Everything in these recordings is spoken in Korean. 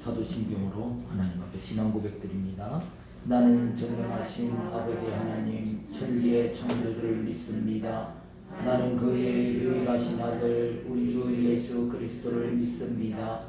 사도신경으로 하나님 앞에 신앙 고백드립니다. 나는 전능하신 아버지 하나님 천지의 창조주를 믿습니다. 나는 그의 유일하신 아들 우리 주 예수 그리스도를 믿습니다.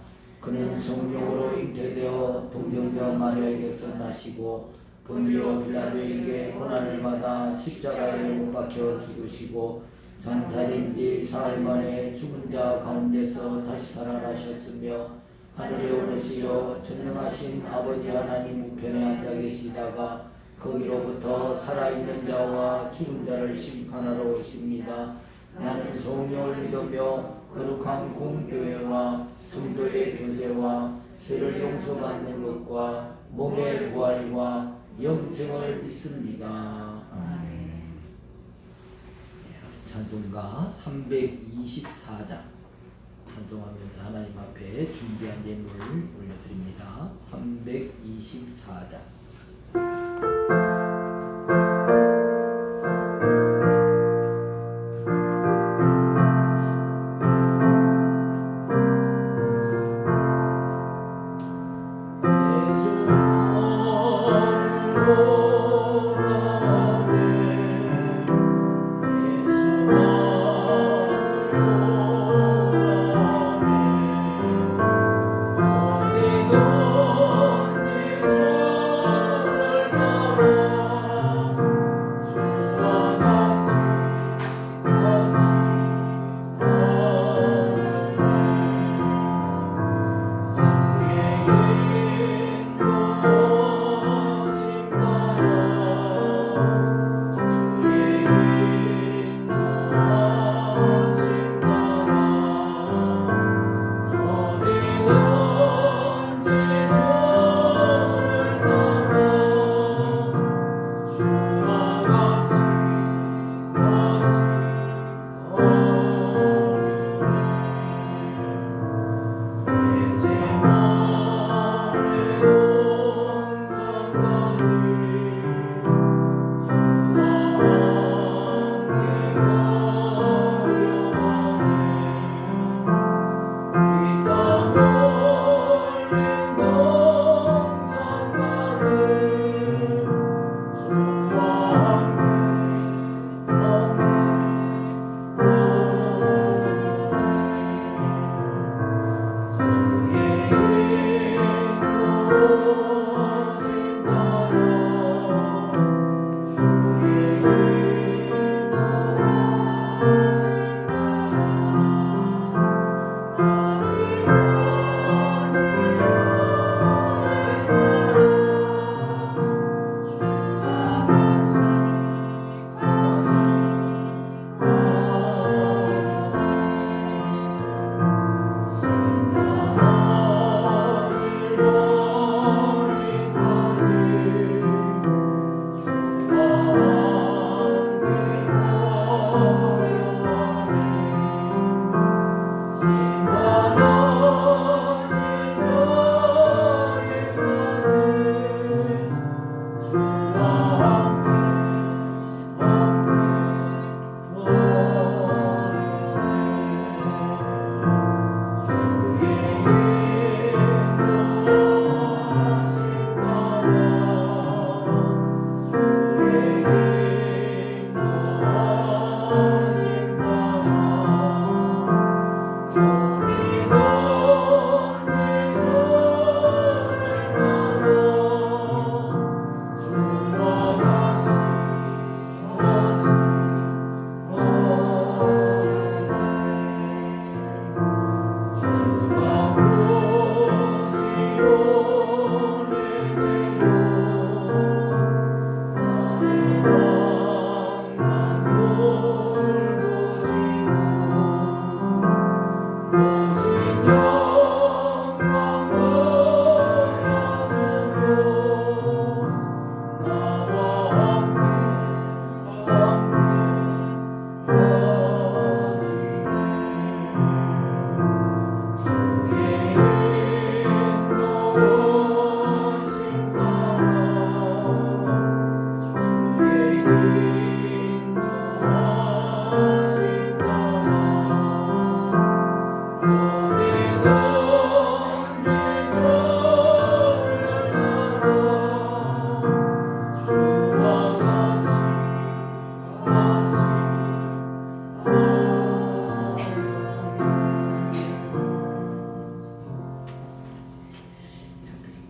그는 성령으로 잉태되어 동정녀 마리아에게서 나시고 본디오 빌라도에게 고난을 받아 십자가에 못 박혀 죽으시고 장사된 지 사흘 만에 죽은 자 가운데서 다시 살아나셨으며 하늘에 오르시어 전능하신 아버지 하나님 우편에 앉아 계시다가 거기로부터 살아있는 자와 죽은 자를 심판하러 오십니다. 나는 성령을 믿으며 거룩한 공교회와 성도의 교제와 죄를 용서받는 것과 몸의 부활과 영생을 믿습니다. 아멘. 찬송가 324장 찬송하면서 하나님 앞에 준비한 예물을 올려드립니다. 324장 어디든지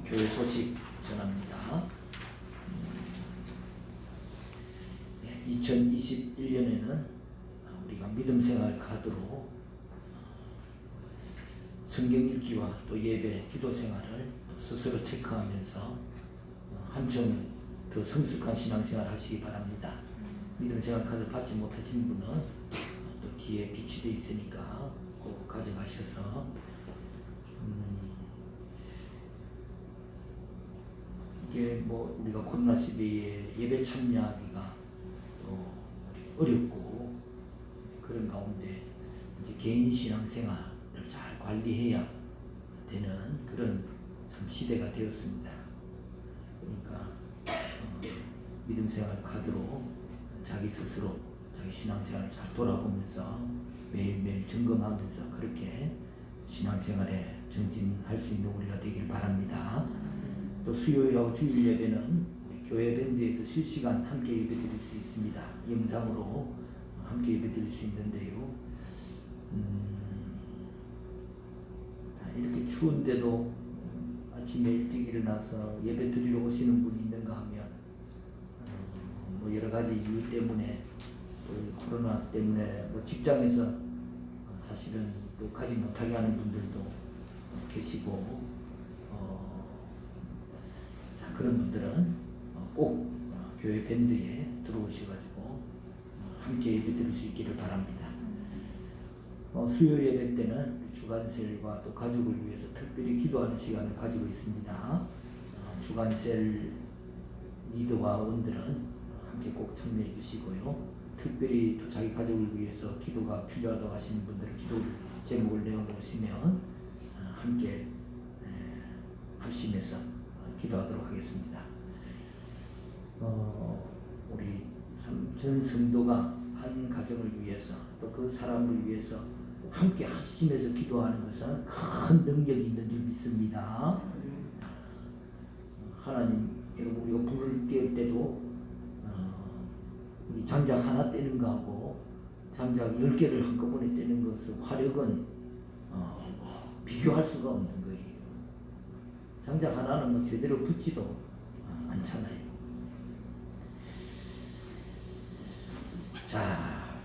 교회 소식 전합니다. 2021년에는 우리가 믿음 생활 카드로 성경 읽기와 또 예배, 기도 생활을 스스로 체크하면서 한층 더 성숙한 신앙생활 하시기 바랍니다. 믿음 생활 카드 받지 못하신 분은 또 뒤에 비치되어 있으니까 꼭 가져가셔서 이게 뭐 우리가 코로나 시대에 예배 참여하기가 또 어렵고 그런 가운데 이제 개인 신앙생활을 잘 관리해야 되는 그런 참 시대가 되었습니다. 그러니까 믿음 생활 카드로 자기 스스로 자기 신앙생활을 잘 돌아보면서 매일매일 점검하면서 그렇게 신앙생활에 정진할 수 있는 우리가 되길 바랍니다. 또 수요일하고 주일 예배는 교회 밴드에서 실시간 함께 예배드릴 수 있습니다. 영상으로 함께 예배드릴 수 있는데요. 이렇게 추운데도 아침에 일찍 일어나서 예배 드리러 오시는 분이 있는가 하면 뭐 여러 가지 이유 때문에 또 코로나 때문에 뭐 직장에서 사실은 또 가지 못하게 하는 분들도 계시고 그런 분들은 꼭 교회 밴드에 들어오셔가지고 함께 예배 드릴 수 있기를 바랍니다. 수요 예배 때는 주간셀과 또 가족을 위해서 특별히 기도하는 시간을 가지고 있습니다. 주간셀 리더와 원들은 함께 꼭 참여해 주시고요. 특별히 또 자기 가족을 위해서 기도가 필요하다고 하시는 분들은 기도 제목을 내어놓으시면 함께 합심해서 기도하도록 하겠습니다. 우리 전 성도가 한 가정을 위해서 또 그 사람을 위해서 함께 합심해서 기도하는 것은 큰 능력이 있는 줄 믿습니다. 하나님, 여러분 우리가 불을 떼을 때도 장작 하나 떼는 거하고 장작 10개를 한꺼번에 떼는 것의 화력은 비교할 수가 없는 거예요. 장작 하나는 뭐 제대로 붙지도 않잖아요. 자,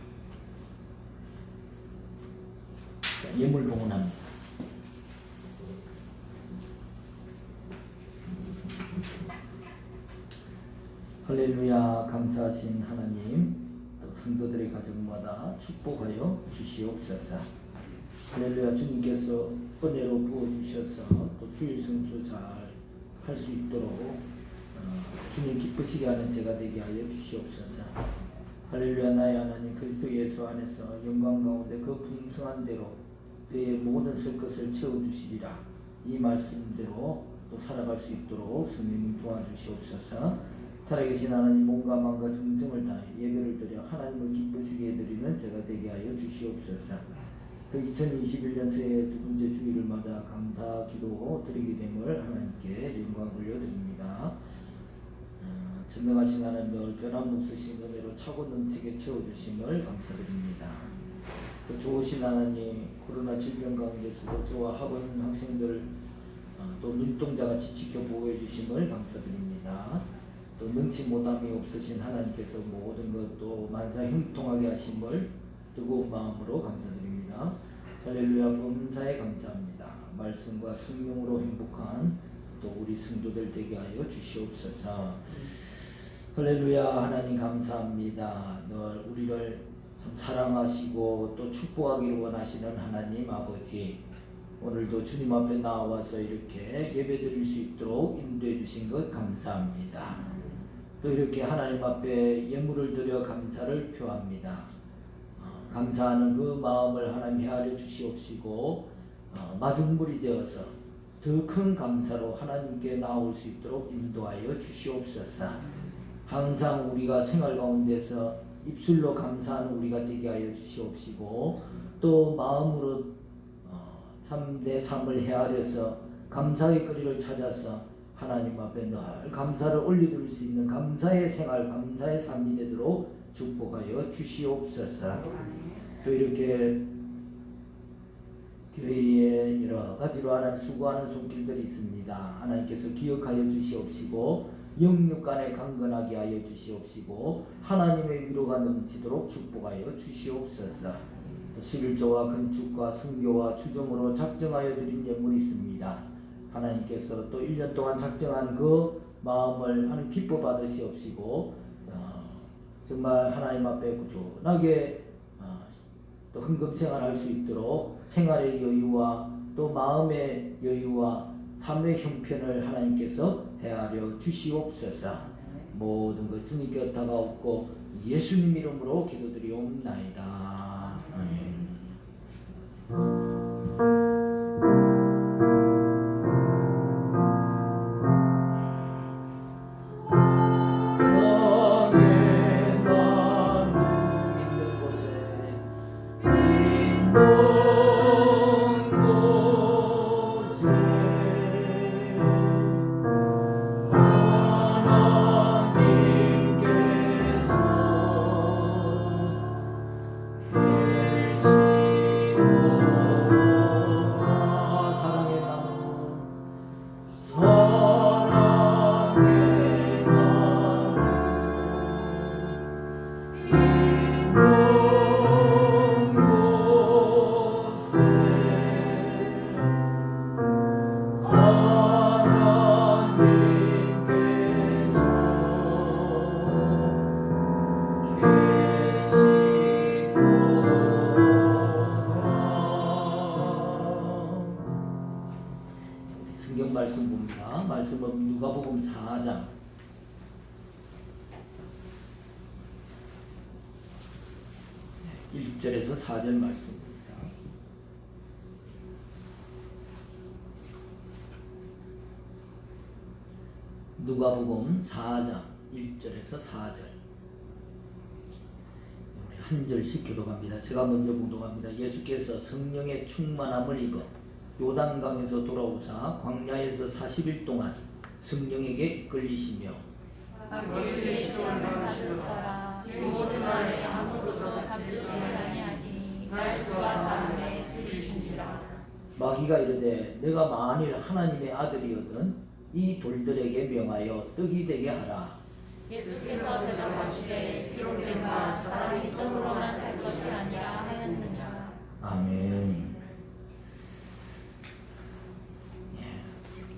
예물 봉헌합니다. 할렐루야. 감사하신 하나님, 또 성도들의 가정마다 축복하여 주시옵소서. 할렐루야. 주님께서 은혜로 부어주셔서 또 주일 성수 잘 할 수 있도록 주님 기쁘시게 하는 제가 되게 하여 주시옵소서. 할렐루야. 나의 하나님 그리스도 예수 안에서 영광 가운데 그 풍성한 대로 내 모든 쓸 것을 채워주시리라. 이 말씀대로 또 살아갈 수 있도록 성령님 도와주시옵소서. 살아계신 하나님 몸과 마음과 정성을 다해 예배를 드려 하나님을 기쁘시게 해드리는 제가 되게 하여 주시옵소서. 또 2021년 새해 두 번째 주일을 맞아 감사 기도 드리게 됨을 하나님께 영광 올려드립니다. 전능하신 하나님 늘 변함없으신 은혜로 차고 넘치게 채워주심을 감사드립니다. 또 좋으신 하나님 코로나 질병 가운데서도 저와 학원 학생들을 또 눈동자같이 지켜보고 해주심을 감사드립니다. 또 능치 못함이 없으신 하나님께서 모든 것도 만사 형통하게 하심을 뜨거운 마음으로 감사드립니다. 할렐루야. 범사에 감사합니다. 말씀과 성령으로 행복한 또 우리 성도들 되게 하여 주시옵소서. 할렐루야. 하나님 감사합니다. 늘 우리를 참 사랑하시고 또 축복하기를 원하시는 하나님 아버지, 오늘도 주님 앞에 나와서 이렇게 예배 드릴 수 있도록 인도해 주신 것 감사합니다. 또 이렇게 하나님 앞에 예물을 드려 감사를 표합니다. 감사하는 그 마음을 하나님 헤아려 주시옵시고 마중물이 되어서 더 큰 감사로 하나님께 나올 수 있도록 인도하여 주시옵소서. 항상 우리가 생활 가운데서 입술로 감사하는 우리가 되게 하여 주시옵시고 또 마음으로 참 내 삶을 헤아려서 감사의 거리를 찾아서 하나님 앞에 늘 감사를 올려드릴 수 있는 감사의 생활, 감사의 삶이 되도록 축복하여 주시옵소서. 또 이렇게 교회에 여러 가지로 하나님 수고하는 손길들이 있습니다. 하나님께서 기억하여 주시옵시고 영육간에 강건하게 하여 주시옵시고 하나님의 위로가 넘치도록 축복하여 주시옵소서. 11조와 건축과 성교와 추정으로 작정하여 드린 예물이 있습니다. 하나님께서 또 1년 동안 작정한 그 마음을 하나님 기뻐 받으시옵시고 정말 하나님 앞에 꾸준하게 또 헌금 생활할 수 있도록 생활의 여유와 또 마음의 여유와 삶의 형편을 하나님께서 헤아려 주시옵소서. 모든 것 주님께 다가옵고 예수님 이름으로 기도드리옵나이다. 아멘. 성경 말씀 봅니다. 말씀은 누가복음 4장 1절에서 4절 말씀입니다. 누가복음 4장 1절에서 4절 우리 한 절씩 교독합니다. 제가 먼저 봉독합니다. 예수께서 성령의 충만함을 입어 요단강에서 돌아오사 광야에서 40일 동안 성령에게 이끌리시며 모든 날에 아무도 잡지 아니하시니 말씀과 다음에 주시니라. 마귀가 이르되 내가 만일 하나님의 아들이거든 이 돌들에게 명하여 떡이 되게 하라. 예수께서 대답하시되 기록된 바 사람이 떡으로만 살 것이 아니라 하였느냐. 아멘.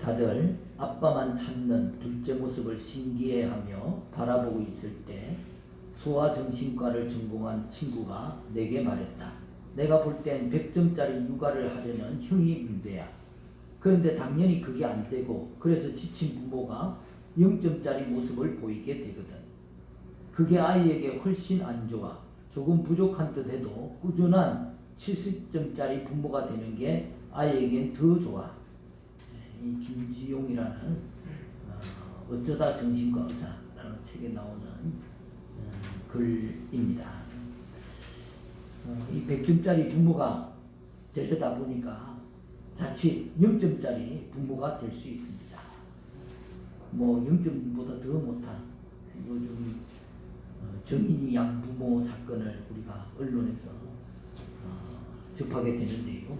다들 아빠만 찾는 둘째 모습을 신기해하며 바라보고 있을 때 소아정신과를 전공한 친구가 내게 말했다. 내가 볼 땐 100점짜리 육아를 하려는 형이 문제야. 그런데 당연히 그게 안 되고 그래서 지친 부모가 0점짜리 모습을 보이게 되거든. 그게 아이에게 훨씬 안 좋아. 조금 부족한 듯 해도 꾸준한 70점짜리 부모가 되는 게 아이에겐 더 좋아. 이 김지용이라는 어쩌다 정신과 의사라는 책에 나오는 글입니다. 이 100점짜리 부모가 되려다 보니까 자칫 0점짜리 부모가 될 수 있습니다. 뭐 0점보다 더 못한 요즘 정인이 양부모 사건을 우리가 언론에서 접하게 되는데요.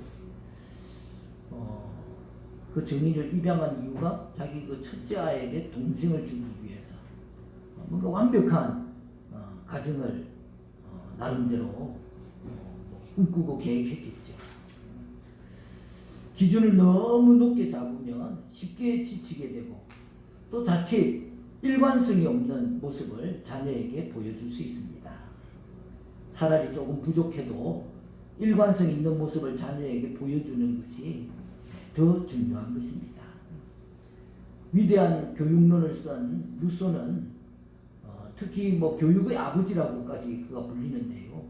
그 정인을 입양한 이유가 자기 그 첫째 아이에게 동생을 주기 위해서 뭔가 완벽한 가정을 나름대로 꿈꾸고 계획했겠죠. 기준을 너무 높게 잡으면 쉽게 지치게 되고 또 자칫 일관성이 없는 모습을 자녀에게 보여줄 수 있습니다. 차라리 조금 부족해도 일관성 있는 모습을 자녀에게 보여주는 것이 더 중요한 것입니다. 위대한 교육론을 쓴 루소는 특히 뭐 교육의 아버지라고까지 그가 불리는데요.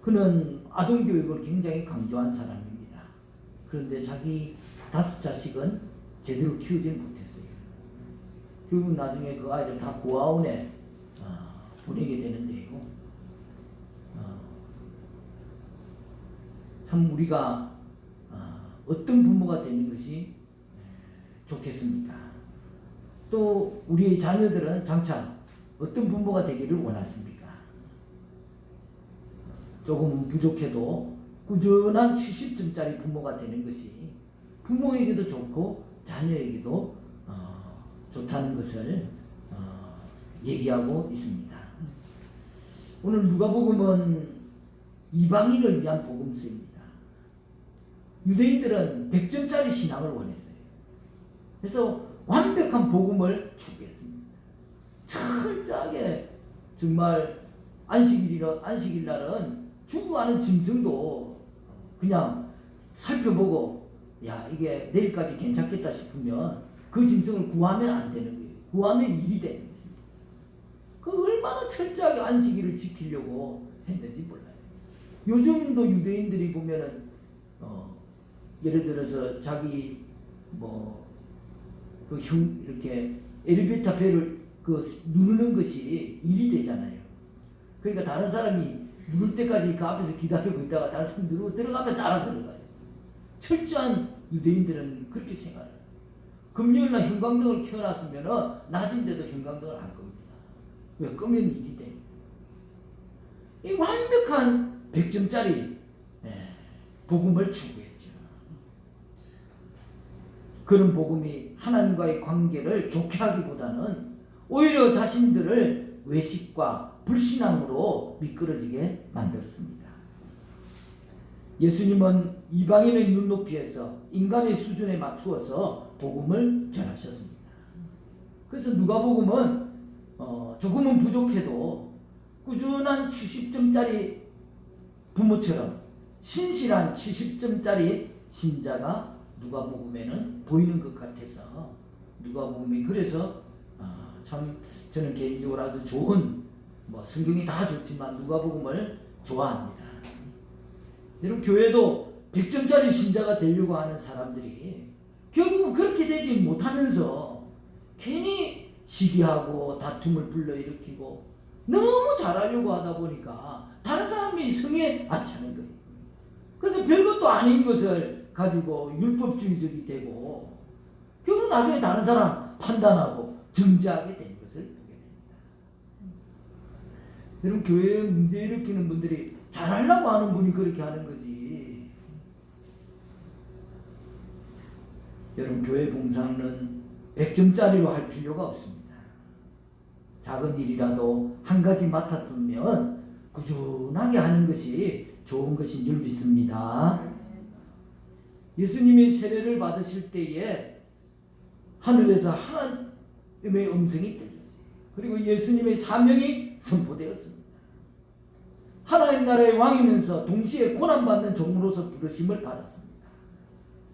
그는 아동 교육을 굉장히 강조한 사람입니다. 그런데 자기 5 자식은 제대로 키우지 못했어요. 결국 나중에 그 아이들 다 고아원에 보내게 되는데요. 참 우리가 어떤 부모가 되는 것이 좋겠습니까? 또 우리의 자녀들은 장차 어떤 부모가 되기를 원하십니까? 조금 부족해도 꾸준한 70점짜리 부모가 되는 것이 부모에게도 좋고 자녀에게도 좋다는 것을 얘기하고 있습니다. 오늘 누가복음은 이방인을 위한 복음서입니다. 유대인들은 100점짜리 신앙을 원했어요. 그래서 완벽한 복음을 추구했습니다. 철저하게 정말 안식일 날은 죽어가는 짐승도 그냥 살펴보고 야 이게 내일까지 괜찮겠다 싶으면 그 짐승을 구하면 안 되는 거예요. 구하면 일이 되는 것입니다. 그 얼마나 철저하게 안식일을 지키려고 했는지 몰라요. 요즘도 유대인들이 보면은 예를 들어서 자기 이렇게 엘리베이터 벨을 누르는 것이 일이 되잖아요. 그러니까 다른 사람이 누를 때까지 그 앞에서 기다리고 있다가 다른 사람이 누르고 들어가면 따라 들어가요. 철저한 유대인들은 그렇게 생각해요. 금요일날 형광등을 켜놨으면 낮인데도 형광등을 안 끕니다. 왜? 끄면 일이 돼. 이 완벽한 100점짜리 복음을 추구했죠. 그런 복음이 하나님과의 관계를 좋게 하기보다는 오히려 자신들을 외식과 불신앙으로 미끄러지게 만들었습니다. 예수님은 이방인의 눈높이에서 인간의 수준에 맞추어서 복음을 전하셨습니다. 그래서 누가복음은 조금은 부족해도 꾸준한 70점짜리 부모처럼 신실한 70점짜리 신자가 누가복음에는 보이는 것 같아서 누가복음이 그래서 참 저는 개인적으로 아주 좋은 성경이 다 좋지만 누가복음을 좋아합니다. 여러분 교회도 100점짜리 신자가 되려고 하는 사람들이 결국은 그렇게 되지 못하면서 괜히 시기하고 다툼을 불러일으키고 너무 잘하려고 하다 보니까 다른 사람이 성에 안 차는 거예요. 그래서 별것도 아닌 것을 가지고 율법주의적이 되고 결국 나중에 다른 사람 판단하고 정죄하게 되는 것을 보게 됩니다. 여러분 교회에 문제 일으키는 분들이 잘하려고 하는 분이 그렇게 하는 거지. 여러분 교회 봉사는 100점짜리로 할 필요가 없습니다. 작은 일이라도 한 가지 맡았으면 꾸준하게 하는 것이 좋은 것인 줄 믿습니다. 예수님이 세례를 받으실 때에 하늘에서 하나님의 음성이 들렸어요. 그리고 예수님의 사명이 선포되었습니다. 하나님 나라의 왕이면서 동시에 고난받는 종으로서 부르심을 받았습니다.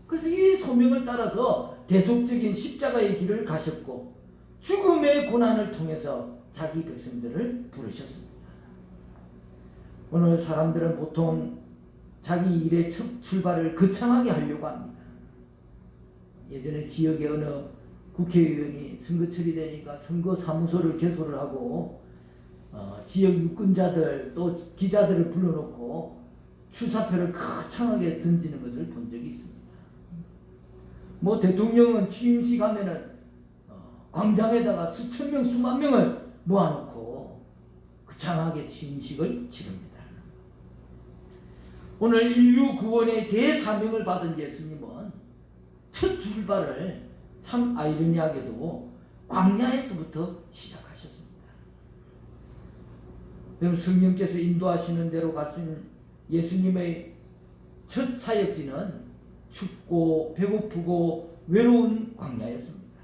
그래서 이 소명을 따라서 대속적인 십자가의 길을 가셨고 죽음의 고난을 통해서 자기 백성들을 부르셨습니다. 오늘 사람들은 보통 자기 일의 첫 출발을 거창하게 하려고 합니다. 예전에 지역의 어느 국회의원이 선거철이 되니까 선거사무소를 개소를 하고 지역 유권자들 또 기자들을 불러놓고 출사표를 거창하게 던지는 것을 본 적이 있습니다. 대통령은 취임식 하면은 광장에다가 수천 명 수만 명을 모아놓고 거창하게 취임식을 치릅니다. 오늘 인류 구원의 대사명을 받은 예수님은 첫 출발을 참 아이러니하게도 광야에서부터 시작하셨습니다. 여러분 성령께서 인도하시는 대로 갔은 예수님의 첫 사역지는 춥고 배고프고 외로운 광야였습니다.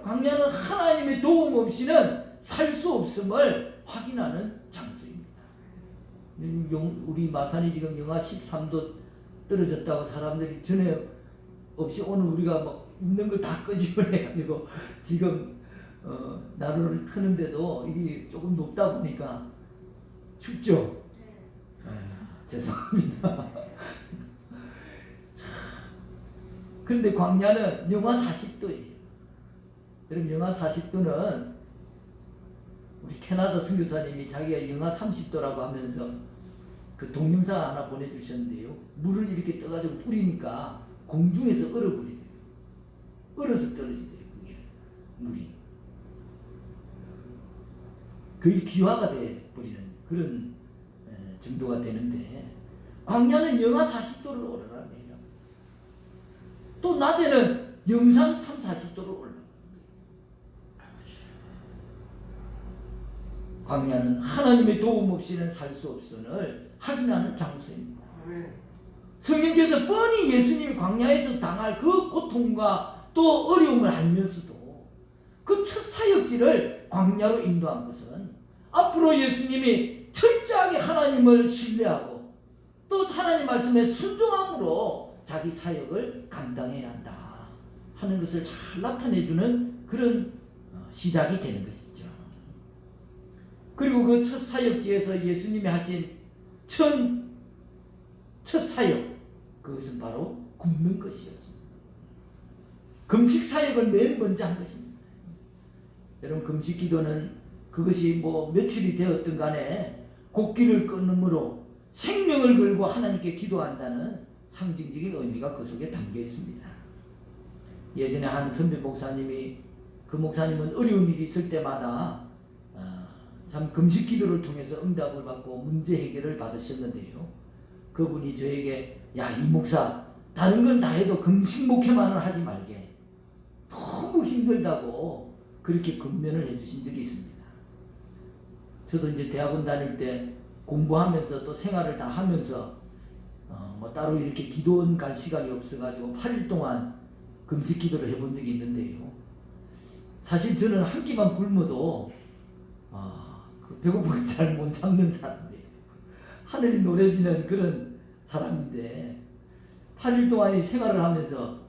광야는 하나님의 도움 없이는 살 수 없음을 확인하는 장소입니다. 우리 마산이 지금 영하 13도 떨어졌다고 사람들이 전에 없이 오늘 우리가 막 있는 걸 다 끄집어내가지고 지금 난로를 트는데도 이게 조금 높다 보니까 춥죠? 죄송합니다. 그런데 광야는 영하 40도예요. 여러분 영하 40도는 우리 캐나다 선교사님이 자기가 영하 30도라고 하면서 그 동영상 하나 보내주셨는데요. 물을 이렇게 떠가지고 뿌리니까 공중에서 얼어버리대요. 얼어서 떨어지대요. 그게 물이 거의 기화가 돼버리는 그런 정도가 되는데 광야는 영하 40도를 오르락내리락. 또 낮에는 영상 3, 40도를 올라. 광야는 하나님의 도움 없이는 살 수 없음을 확인하는 장소입니다. 성령께서 뻔히 예수님이 광야에서 당할 그 고통과 또 어려움을 알면서도 그 첫 사역지를 광야로 인도한 것은 앞으로 예수님이 철저하게 하나님을 신뢰하고 또 하나님 말씀에 순종함으로 자기 사역을 감당해야 한다 하는 것을 잘 나타내주는 그런 시작이 되는 것이죠. 그리고 그 첫 사역지에서 예수님이 하신 첫 사역, 그것은 바로 굶는 것이었습니다. 금식 사역을 맨 먼저 한 것입니다. 여러분, 금식 기도는 그것이 뭐 며칠이 되었든 간에 곡기를 끊음으로 생명을 걸고 하나님께 기도한다는 상징적인 의미가 그 속에 담겨 있습니다. 예전에 한 선배 목사님이, 그 목사님은 어려운 일이 있을 때마다 참 금식 기도를 통해서 응답을 받고 문제 해결을 받으셨는데요. 그분이 저에게, 야, 이 목사, 다른 건 다 해도 금식 목회만은 하지 말게. 너무 힘들다고 그렇게 권면을 해주신 적이 있습니다. 저도 이제 대학원 다닐 때 공부하면서 또 생활을 다 하면서 뭐 따로 이렇게 기도원 갈 시간이 없어가지고 8일 동안 금식 기도를 해본 적이 있는데요. 사실 저는 한 끼만 굶어도 그 배고픔을 잘 못 참는 사람이에요. 하늘이 노래지는 그런 사람인데 8일 동안 생활을 하면서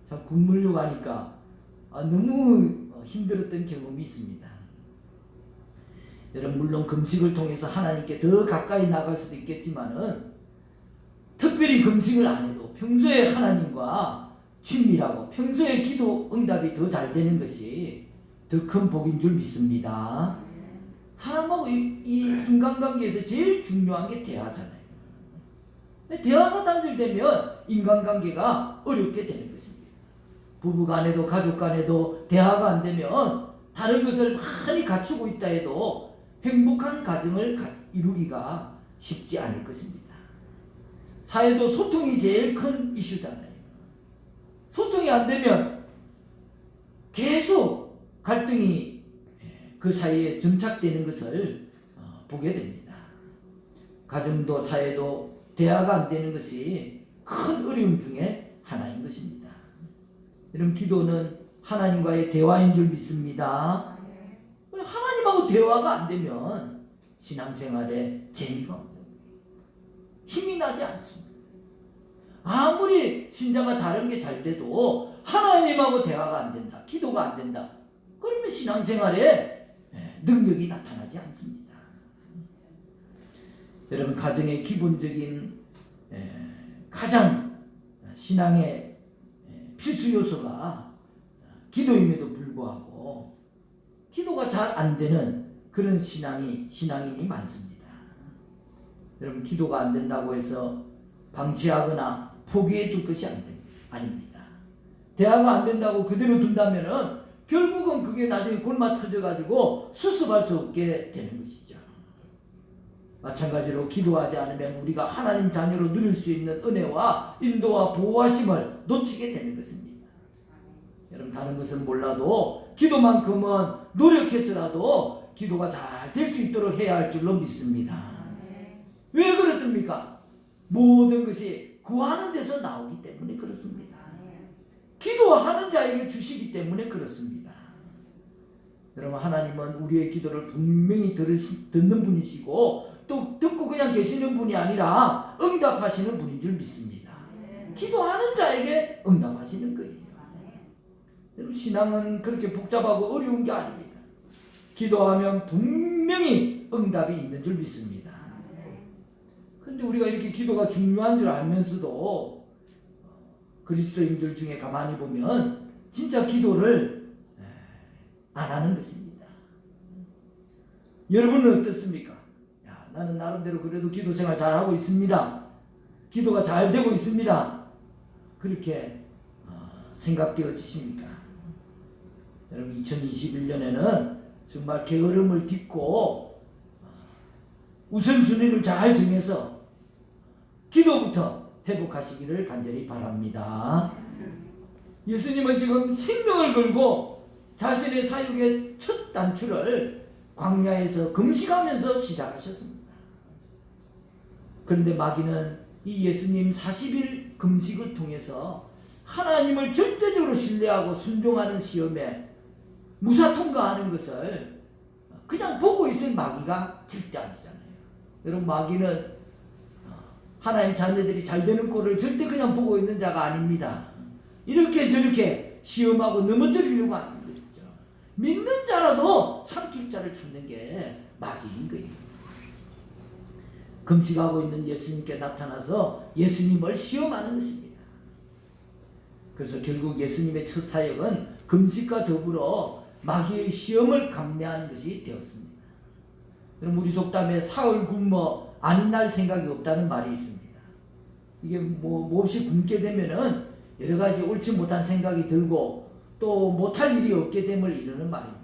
참 굶으려고 하니까 너무 힘들었던 경험이 있습니다. 여러분, 물론 금식을 통해서 하나님께 더 가까이 나갈 수도 있겠지만은 특별히 금식을 안 해도 평소에 하나님과 친밀하고 평소에 기도 응답이 더 잘 되는 것이 더 큰 복인 줄 믿습니다. 사람하고 이 인간관계에서 제일 중요한 게 대화잖아요. 대화가 단절되면 인간관계가 어렵게 되는 것입니다. 부부간에도 가족간에도 대화가 안 되면 다른 것을 많이 갖추고 있다 해도 행복한 가정을 이루기가 쉽지 않을 것입니다. 사회도 소통이 제일 큰 이슈잖아요. 소통이 안 되면 계속 갈등이 그 사이에 정착되는 것을 보게 됩니다. 가정도 사회도 대화가 안 되는 것이 큰 어려움 중에 하나인 것입니다. 여러분, 기도는 하나님과의 대화인 줄 믿습니다. 하나님하고 대화가 안 되면 신앙생활에 재미가 없는 거예요. 힘이 나지 않습니다. 아무리 신자가 다른 게 잘 돼도 하나님하고 대화가 안 된다, 기도가 안 된다, 그러면 신앙생활에 능력이 나타나지 않습니다. 여러분, 가정의 기본적인 가장 신앙의 필수 요소가 기도임에도 불구하고 기도가 잘 안 되는 그런 신앙인이 많습니다. 여러분, 기도가 안 된다고 해서 방치하거나 포기해 둘 것이 아닙니다. 대화가 안 된다고 그대로 둔다면은 결국은 그게 나중에 골마 터져가지고 수습할 수 없게 되는 것이죠. 마찬가지로 기도하지 않으면 우리가 하나님 자녀로 누릴 수 있는 은혜와 인도와 보호하심을 놓치게 되는 것입니다. 여러분, 다른 것은 몰라도 기도만큼은 노력해서라도 기도가 잘 될 수 있도록 해야 할 줄로 믿습니다. 왜 그렇습니까? 모든 것이 구하는 데서 나오기 때문에 그렇습니다. 기도하는 자에게 주시기 때문에 그렇습니다. 여러분, 하나님은 우리의 기도를 분명히 듣는 분이시고 또 듣고 그냥 계시는 분이 아니라 응답하시는 분인 줄 믿습니다. 기도하는 자에게 응답하시는 거예요. 여러분, 신앙은 그렇게 복잡하고 어려운 게 아닙니다. 기도하면 분명히 응답이 있는 줄 믿습니다. 그런데 우리가 이렇게 기도가 중요한 줄 알면서도 그리스도인들 중에 가만히 보면 진짜 기도를 안 하는 것입니다. 여러분은 어떻습니까? 야, 나는 나름대로 그래도 기도 생활 잘하고 있습니다. 기도가 잘 되고 있습니다. 그렇게 생각되어지십니까? 여러분, 2021년에는 정말 게으름을 딛고 우선순위를 잘 정해서 기도부터 회복하시기를 간절히 바랍니다. 예수님은 지금 생명을 걸고 자신의 사역의 첫 단추를 광야에서 금식하면서 시작하셨습니다. 그런데 마귀는 이 예수님 40일 금식을 통해서 하나님을 절대적으로 신뢰하고 순종하는 시험에 무사 통과하는 것을 그냥 보고 있을 마귀가 절대 아니잖아요. 여러분, 마귀는 하나님 자녀들이 잘 되는 꼴을 절대 그냥 보고 있는 자가 아닙니다. 이렇게 저렇게 시험하고 넘어뜨리려고 하는 거죠. 믿는 자라도 삼킬 자를 찾는 게 마귀인 거예요. 금식하고 있는 예수님께 나타나서 예수님을 시험하는 것입니다. 그래서 결국 예수님의 첫 사역은 금식과 더불어 마귀의 시험을 감내하는 것이 되었습니다. 그럼 우리 속담에 사흘 굶어 아닌 날 생각이 없다는 말이 있습니다. 이게 몹시 굶게 되면은 여러 가지 옳지 못한 생각이 들고 또 못할 일이 없게 됨을 이루는 말입니다.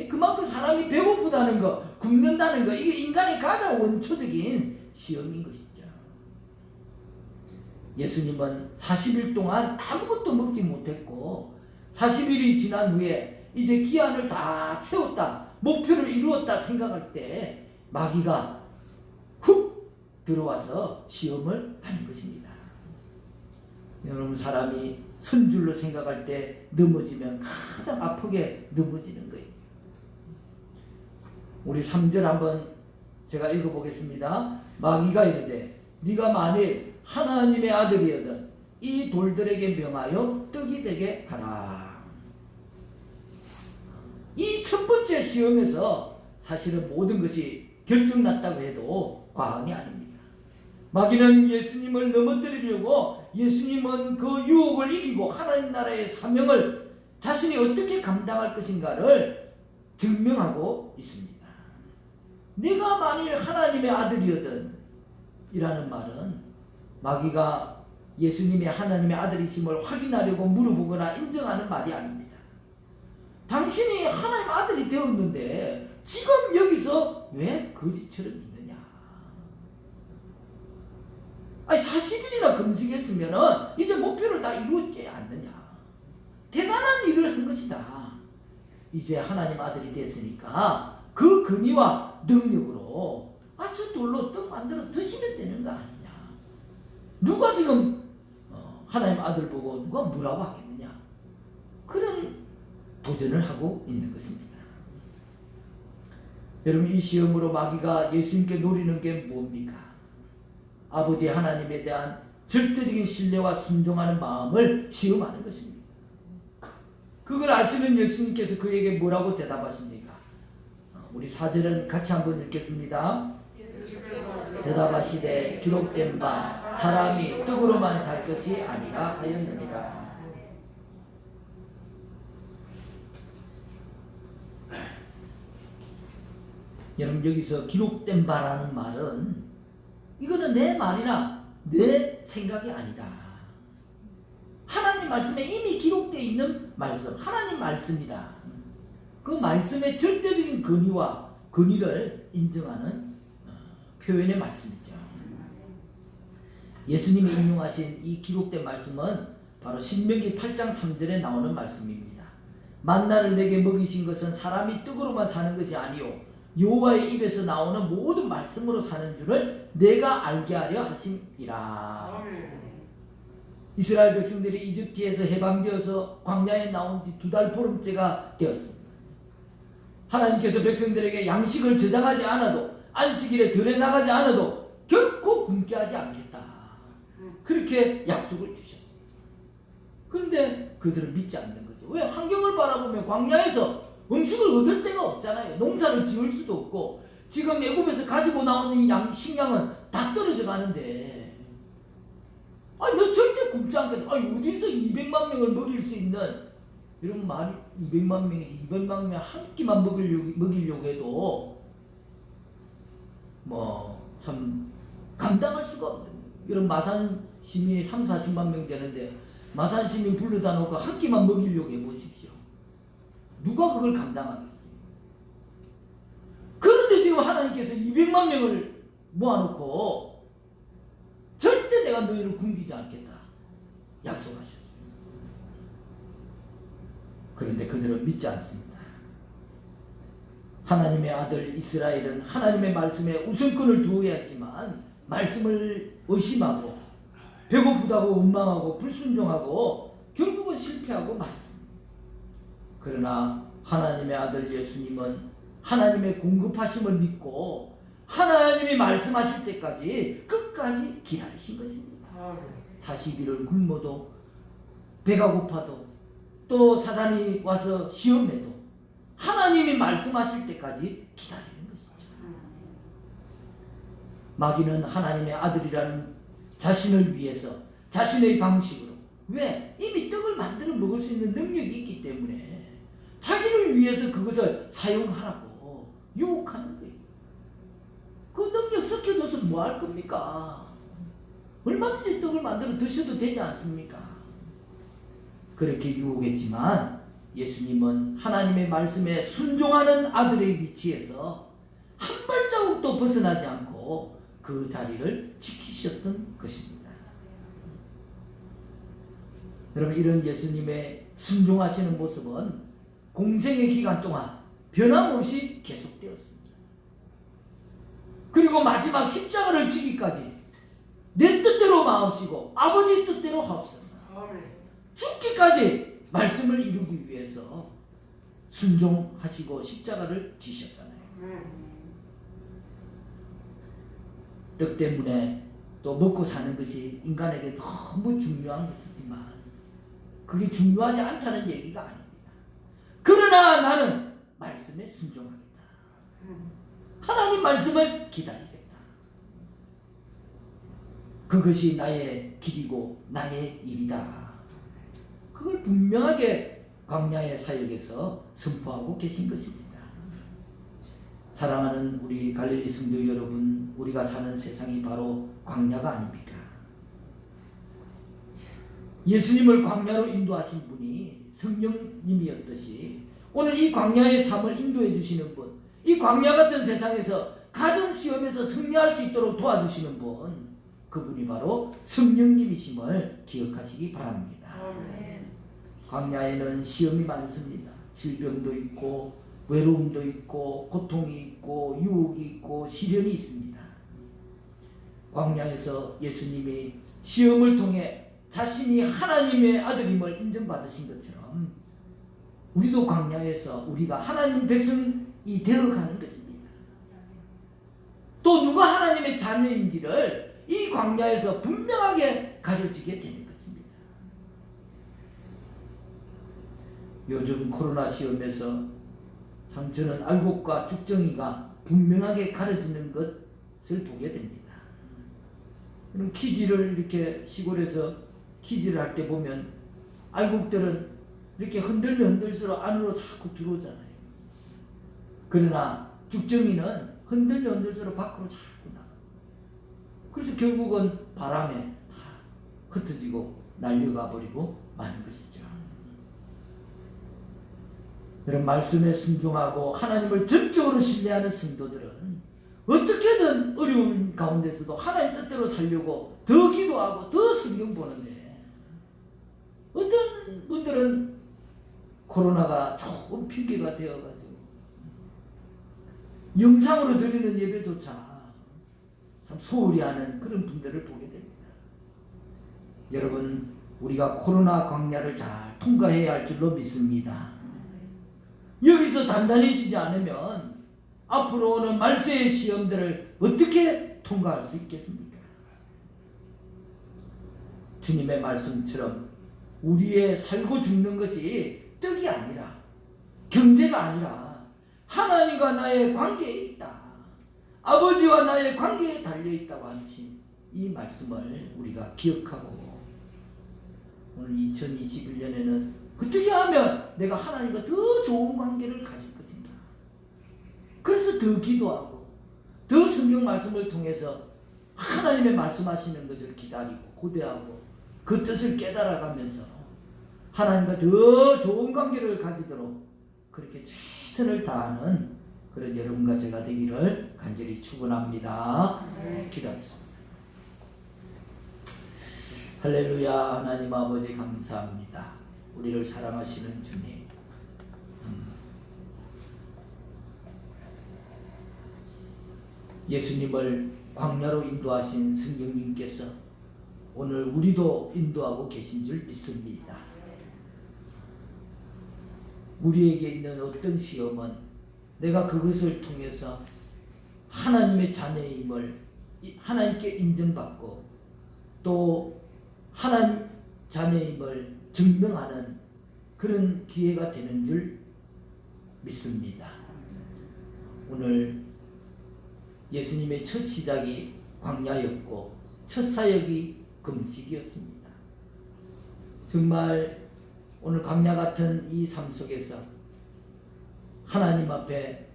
그만큼 사람이 배고프다는 거, 굶는다는 거, 이게 인간의 가장 원초적인 시험인 것이죠. 예수님은 40일 동안 아무것도 먹지 못했고 40일이 지난 후에 이제 기한을 다 채웠다, 목표를 이루었다 생각할 때 마귀가 훅 들어와서 시험을 하는 것입니다. 여러분, 사람이 선줄로 생각할 때 넘어지면 가장 아프게 넘어지는 거예요. 우리 3절 한번 제가 읽어보겠습니다. 마귀가 이르되 네가 만일 하나님의 아들이거든 이 돌들에게 명하여 떡이 되게 하라. 이 첫 번째 시험에서 사실은 모든 것이 결정났다고 해도 과언이 아닙니다. 마귀는 예수님을 넘어뜨리려고 예수님은 그 유혹을 이기고 하나님 나라의 사명을 자신이 어떻게 감당할 것인가를 증명하고 있습니다. 네가 만일 하나님의 아들이거든 이라는 말은 마귀가 예수님의 하나님의 아들이심을 확인하려고 물어보거나 인정하는 말이 아닙니다. 당신이 하나님 아들이 되었는데 지금 여기서 왜 거지처럼 있느냐? 아니 40일이나 금식했으면 이제 목표를 다 이루었지 않느냐? 대단한 일을 한 것이다. 이제 하나님 아들이 됐으니까 그 근위와 능력으로 저 돌로 떡 만들어 드시면 되는 거 아니냐? 누가 지금 하나님 아들 보고 누가 뭐라고 하겠느냐? 그런 도전을 하고 있는 것입니다. 여러분, 이 시험으로 마귀가 예수님께 노리는 게 뭡니까? 아버지 하나님에 대한 절대적인 신뢰와 순종하는 마음을 시험하는 것입니다. 그걸 아시는 예수님께서 그에게 뭐라고 대답하십니까? 우리 4절은 같이 한번 읽겠습니다. 대답하시되 기록된 바 사람이 떡으로만 살 것이 아니라 하였느니라. 여러분, 여기서 기록된 바라는 말은 이거는 내 말이나 내 생각이 아니다. 하나님 말씀에 이미 기록되어 있는 말씀, 하나님 말씀이다. 그 말씀의 절대적인 근위를 인정하는 표현의 말씀이죠. 예수님이 인용하신 이 기록된 말씀은 바로 신명기 8장 3절에 나오는 말씀입니다. 만나를 내게 먹이신 것은 사람이 떡으로만 사는 것이 아니요 여호와의 입에서 나오는 모든 말씀으로 사는 줄을 내가 알게 하려 하심이라. 이스라엘 백성들이 이집트에서 해방되어서 광야에 나온 지 2달 보름째가 되었습니다. 하나님께서 백성들에게 양식을 저장하지 않아도 안식일에 들에 나가지 않아도 결코 굶게 하지 않겠다. 그렇게 약속을 주셨습니다. 그런데 그들은 믿지 않는 거죠. 왜? 환경을 바라보면 광야에서 음식을 얻을 데가 없잖아요. 농사를 지을 수도 없고 지금 애굽에서 가지고 나오는 식량은 다 떨어져 가는데 아니 너 절대 굶지 않겠다. 아니 어디서 200만 명을 먹일 수 있는 이런 말이 200만 명에서 200만 명 한 끼만 먹이려고 해도 참 감당할 수가 없는 이런 마산 시민이 3, 40만 명 되는데 마산 시민 불러다 놓고 한 끼만 먹이려고 해보십시오. 누가 그걸 감당하겠어요? 그런데 지금 하나님께서 200만 명을 모아놓고 절대 내가 너희를 굶기지 않겠다 약속하셨어요. 그런데 그들은 믿지 않습니다. 하나님의 아들 이스라엘은 하나님의 말씀에 우선권을 두어야 했지만 말씀을 의심하고 배고프다고 원망하고 불순종하고 결국은 실패하고 말았습니다. 그러나 하나님의 아들 예수님은 하나님의 공급하심을 믿고 하나님이 말씀하실 때까지 끝까지 기다리신 것입니다. 40일을 굶어도 배가 고파도 또 사단이 와서 시험해도 하나님이 말씀하실 때까지 기다리는 것이죠. 마귀는 하나님의 아들이라는 자신을 위해서 자신의 방식으로, 왜? 이미 떡을 만들어 먹을 수 있는 능력이 있기 때문에 자기를 위해서 그것을 사용하라고 유혹하는 거예요. 그 능력 섞여둬서 뭐 할 겁니까? 얼마든지 떡을 만들어 드셔도 되지 않습니까? 그렇게 유혹했지만 예수님은 하나님의 말씀에 순종하는 아들의 위치에서 한 발자국도 벗어나지 않고 그 자리를 지키셨던 것입니다. 여러분, 이런 예수님의 순종하시는 모습은 공생의 기간 동안 변함없이 계속되었습니다. 그리고 마지막 십자가를 지기까지 내 뜻대로 마옵시고 아버지 뜻대로 하옵소서. 죽기까지 말씀을 이루기 위해서 순종하시고 십자가를 지셨잖아요. 떡 때문에 또 먹고 사는 것이 인간에게 너무 중요한 것이지만 그게 중요하지 않다는 얘기가 아닙니다. 그러나 나는 말씀에 순종하겠다. 하나님 말씀을 기다리겠다. 그것이 나의 길이고 나의 일이다. 그걸 분명하게 광야의 사역에서 선포하고 계신 것입니다. 사랑하는 우리 갈릴리 성도 여러분, 우리가 사는 세상이 바로 광야가 아닙니까? 예수님을 광야로 인도하신 분이 성령님이었듯이 오늘 이 광야의 삶을 인도해 주시는 분, 이 광야 같은 세상에서 가정 시험에서 승리할 수 있도록 도와주시는 분, 그분이 바로 성령님이심을 기억하시기 바랍니다. 광야에는 시험이 많습니다. 질병도 있고 외로움도 있고 고통이 있고 유혹이 있고 시련이 있습니다. 광야에서 예수님이 시험을 통해 자신이 하나님의 아들임을 인정받으신 것처럼 우리도 광야에서 우리가 하나님 백성이 되어가는 것입니다. 또 누가 하나님의 자녀인지를 이 광야에서 분명하게 가려지게 되는 것입니다. 요즘 코로나 시험에서 참 저는 알곡과 죽정이가 분명하게 가려지는 것을 보게 됩니다. 그럼 키지를 이렇게 시골에서 키지를 할 때 보면 알곡들은 이렇게 흔들면 흔들수록 안으로 자꾸 들어오잖아요. 그러나 죽정이는 흔들면 흔들수록 밖으로 자꾸 나가요. 그래서 결국은 바람에 다 흩어지고 날려가 버리고 마는 것이죠. 이런 말씀에 순종하고 하나님을 전적으로 신뢰하는 성도들은 어떻게든 어려운 가운데서도 하나님 뜻대로 살려고 더 기도하고 더 성경 보는데, 어떤 분들은 코로나가 조금 핑계가 되어가지고 영상으로 드리는 예배조차 참 소홀히 하는 그런 분들을 보게 됩니다. 여러분, 우리가 코로나 광야를 잘 통과해야 할 줄로 믿습니다. 여기서 단단해지지 않으면 앞으로 오는 말세의 시험들을 어떻게 통과할 수 있겠습니까? 주님의 말씀처럼 우리의 살고 죽는 것이 떡이 아니라, 경제가 아니라 하나님과 나의 관계에 있다. 아버지와 나의 관계에 달려있다고 하신 이 말씀을 우리가 기억하고, 오늘 2021년에는 어떻게 하면 내가 하나님과 더 좋은 관계를 가질 것인가? 그래서 더 기도하고 더 성경 말씀을 통해서 하나님의 말씀하시는 것을 기다리고 고대하고 그 뜻을 깨달아가면서 하나님과 더 좋은 관계를 가지도록 그렇게 최선을 다하는 그런 여러분과 제가 되기를 간절히 축원합니다. 기도하겠습니다. 할렐루야. 하나님 아버지 감사합니다. 우리를 사랑하시는 주님, 예수님을 광야로 인도하신 성령님께서 오늘 우리도 인도하고 계신 줄 믿습니다. 우리에게 있는 어떤 시험은 내가 그것을 통해서 하나님의 자녀임을 하나님께 인정받고 또 하나님 자녀임을 증명하는 그런 기회가 되는 줄 믿습니다. 오늘 예수님의 첫 시작이 광야였고 첫 사역이 금식이었습니다. 정말 오늘 광야 같은 이 삶 속에서 하나님 앞에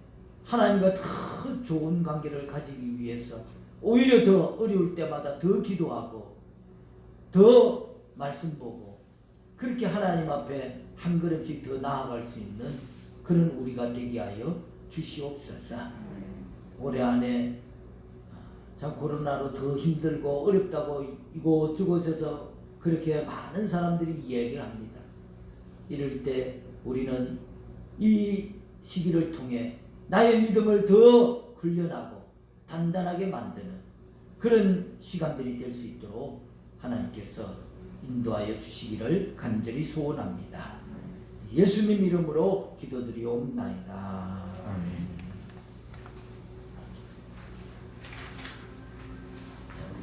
하나님과 더 좋은 관계를 가지기 위해서 오히려 더 어려울 때마다 더 기도하고 더 말씀 보고 그렇게 하나님 앞에 한 걸음씩 더 나아갈 수 있는 그런 우리가 되게 하여 주시옵소서. 올해 안에 참 코로나로 더 힘들고 어렵다고 이곳저곳에서 그렇게 많은 사람들이 이야기를 합니다. 이럴 때 우리는 이 시기를 통해 나의 믿음을 더 훈련하고 단단하게 만드는 그런 시간들이 될 수 있도록 하나님께서 인도하여 주시기를 간절히 소원합니다. 예수님 이름으로 기도드리옵나이다. 아멘.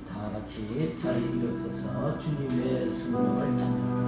다 같이 자리에 일어서서 주님의 성령을 찬양합니다.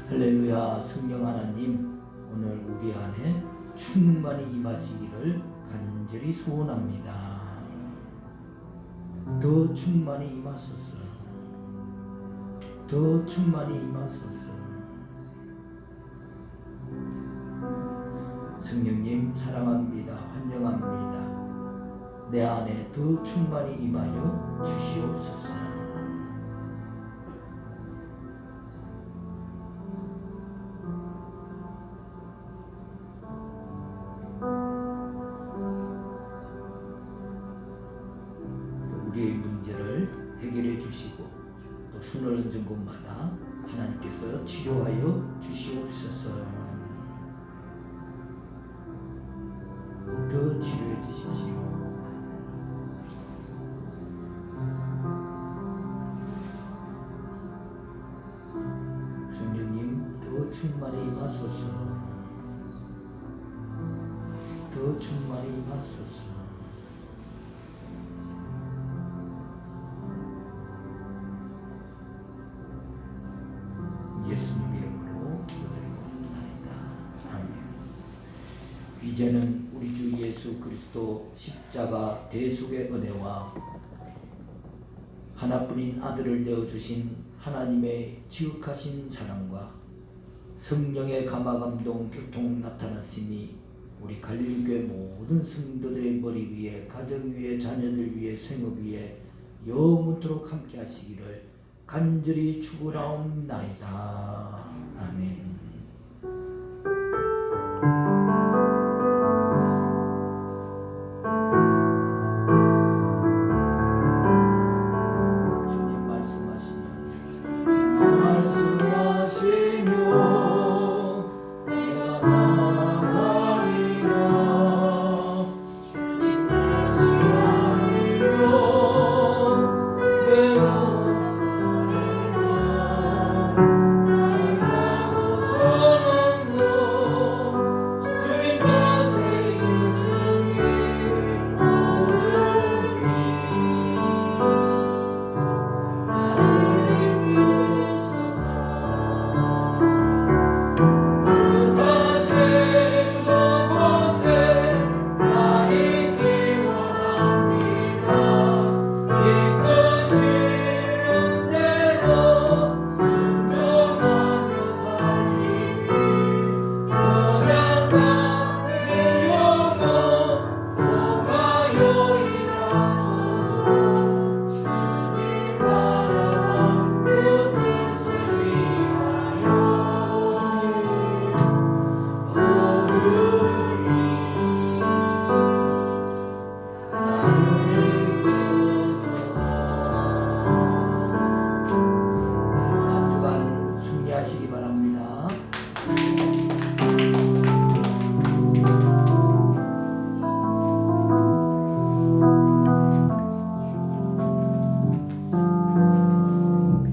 할렐루야. 성령 하나님 오늘 우리 안에 충만히 임하시기를 간절히 소원합니다. 더 충만히 임하소서. 더 충만히 임하소서. 성령님 사랑합니다. 환영합니다. 내 안에 더 충만히 임하여 주시옵소서. 우리의 문제를 해결해 주시고 또 손을 얹은 곳마다 하나님께서 치료하여 주시옵소서. 더 치료해 주십시오. 성령님 더 충만히 임하소서. 더 충만히 임하소서. 예수님 이름으로 기도드리옵나이다. 아멘. 이제는 우리 주 예수 그리스도 십자가 대속의 은혜와 하나뿐인 아들을 내어주신 하나님의 지극하신 사랑과 성령의 감화감동 교통 나타났으니 우리 갈릴리교회 모든 성도들의 머리 위에, 가정 위에, 자녀들 위에, 생업 위에 영원토록 함께 하시기를 간절히 축원하옵나이다. 아멘.